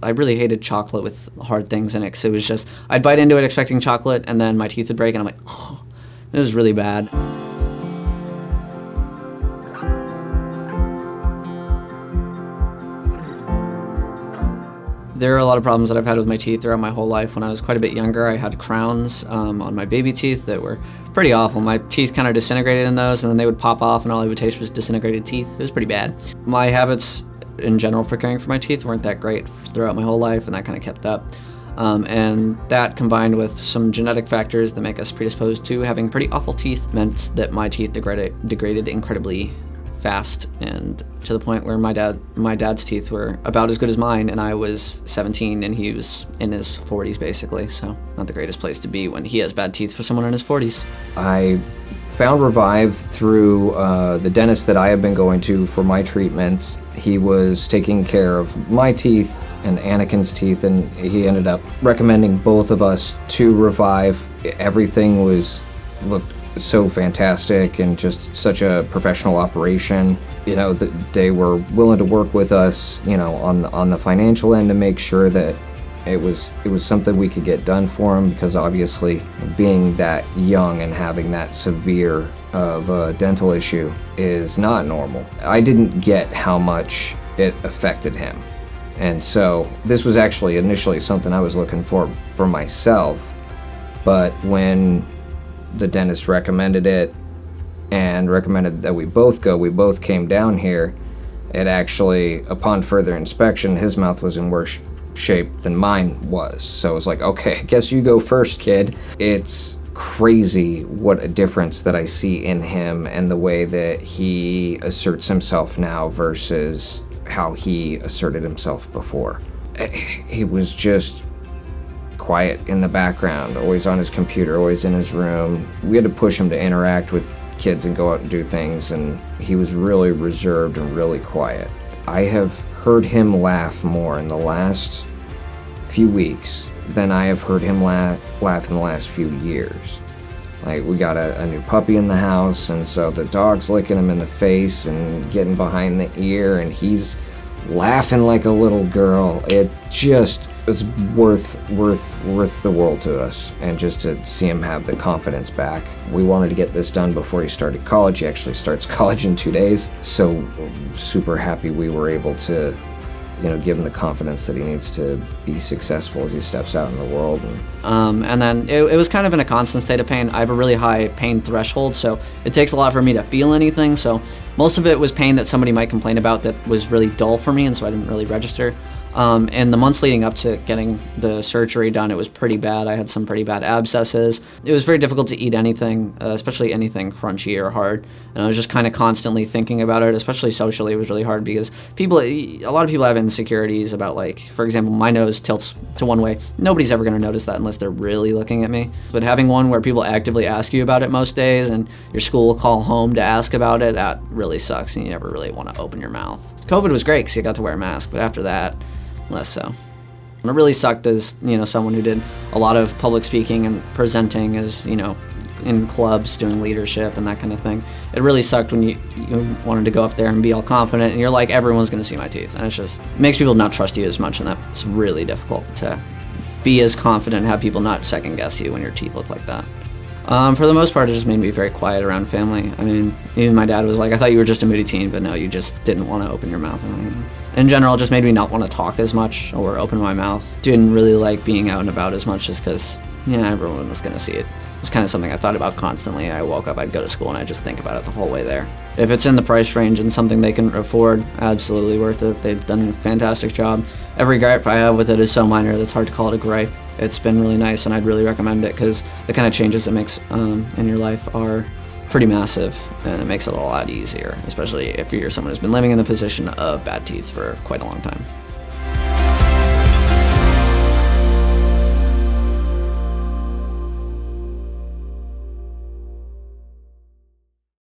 I really hated chocolate with hard things in it, because it was just, I'd bite into it expecting chocolate, and then my teeth would break, and I'm like, oh, it was really bad. There are a lot of problems that I've had with my teeth throughout my whole life. When I was quite a bit younger, I had crowns on my baby teeth that were pretty awful. My teeth kind of disintegrated in those, and then they would pop off, and all I would taste was disintegrated teeth. It was pretty bad. My habits in general for caring for my teeth weren't that great throughout my whole life, and that kind of kept up. And that, combined with some genetic factors that make us predisposed to having pretty awful teeth, meant that my teeth degraded incredibly fast, and to the point where my dad's teeth were about as good as mine, and I was 17 and he was in his 40s basically, so not the greatest place to be when he has bad teeth for someone in his 40s. I found Revive through the dentist that I have been going to for my treatments. He was taking care of my teeth and Aniken's teeth, and he ended up recommending both of us to Revive. Everything looked so fantastic and just such a professional operation. You know, they were willing to work with us, you know, on the financial end to make sure that it was something we could get done for him, because obviously being that young and having that severe of a dental issue is not normal. I didn't get how much it affected him. And so this was actually initially something I was looking for myself, but when the dentist recommended it and recommended that we both came down here, it actually, upon further inspection, his mouth was in worse shape than mine was. So it was like, okay, I guess you go first, kid. It's crazy what a difference that I see in him and the way that he asserts himself now versus how he asserted himself before. He was just quiet in the background, always on his computer, always in his room. We had to push him to interact with kids and go out and do things, and he was really reserved and really quiet. I have heard him laugh more in the last few weeks than I have heard him laugh in the last few years. Like, we got a new puppy in the house, and so the dog's licking him in the face and getting behind the ear, and he's laughing like a little girl. It just is worth the world to us, and just to see him have the confidence back. We wanted to get this done before he started college. He actually starts college in 2 days, so super happy we were able to, you know, give him the confidence that he needs to be successful as he steps out in the world. And then it was kind of in a constant state of pain. I have a really high pain threshold, so it takes a lot for me to feel anything. So most of it was pain that somebody might complain about that was really dull for me, and so I didn't really register. And the months leading up to getting the surgery done, it was pretty bad. I had some pretty bad abscesses. It was very difficult to eat anything, especially anything crunchy or hard. And I was just kind of constantly thinking about it, especially socially. It was really hard because a lot of people have insecurities about, like, for example, my nose tilts to one way. Nobody's ever going to notice that unless they're really looking at me. But having one where people actively ask you about it most days, and your school will call home to ask about it, that really sucks, and you never really want to open your mouth. COVID was great because you got to wear a mask, but after that, less so. And it really sucked as, you know, someone who did a lot of public speaking and presenting, as, you know, in clubs doing leadership and that kind of thing. It really sucked when you wanted to go up there and be all confident, and you're like, everyone's going to see my teeth, and it just makes people not trust you as much, and that's really difficult to be as confident and have people not second guess you when your teeth look like that. For the most part, it just made me very quiet around family. I mean, even my dad was like, I thought you were just a moody teen, but no, you just didn't want to open your mouth. And in general, it just made me not want to talk as much or open my mouth. Didn't really like being out and about as much, just because, yeah, everyone was going to see it. It was kind of something I thought about constantly. I woke up, I'd go to school, and I'd just think about it the whole way there. If it's in the price range and something they can afford, absolutely worth it. They've done a fantastic job. Every gripe I have with it is so minor that it's hard to call it a gripe. It's been really nice, and I'd really recommend it, because the kind of changes it makes in your life are pretty massive, and it makes it a lot easier, especially if you're someone who's been living in the position of bad teeth for quite a long time.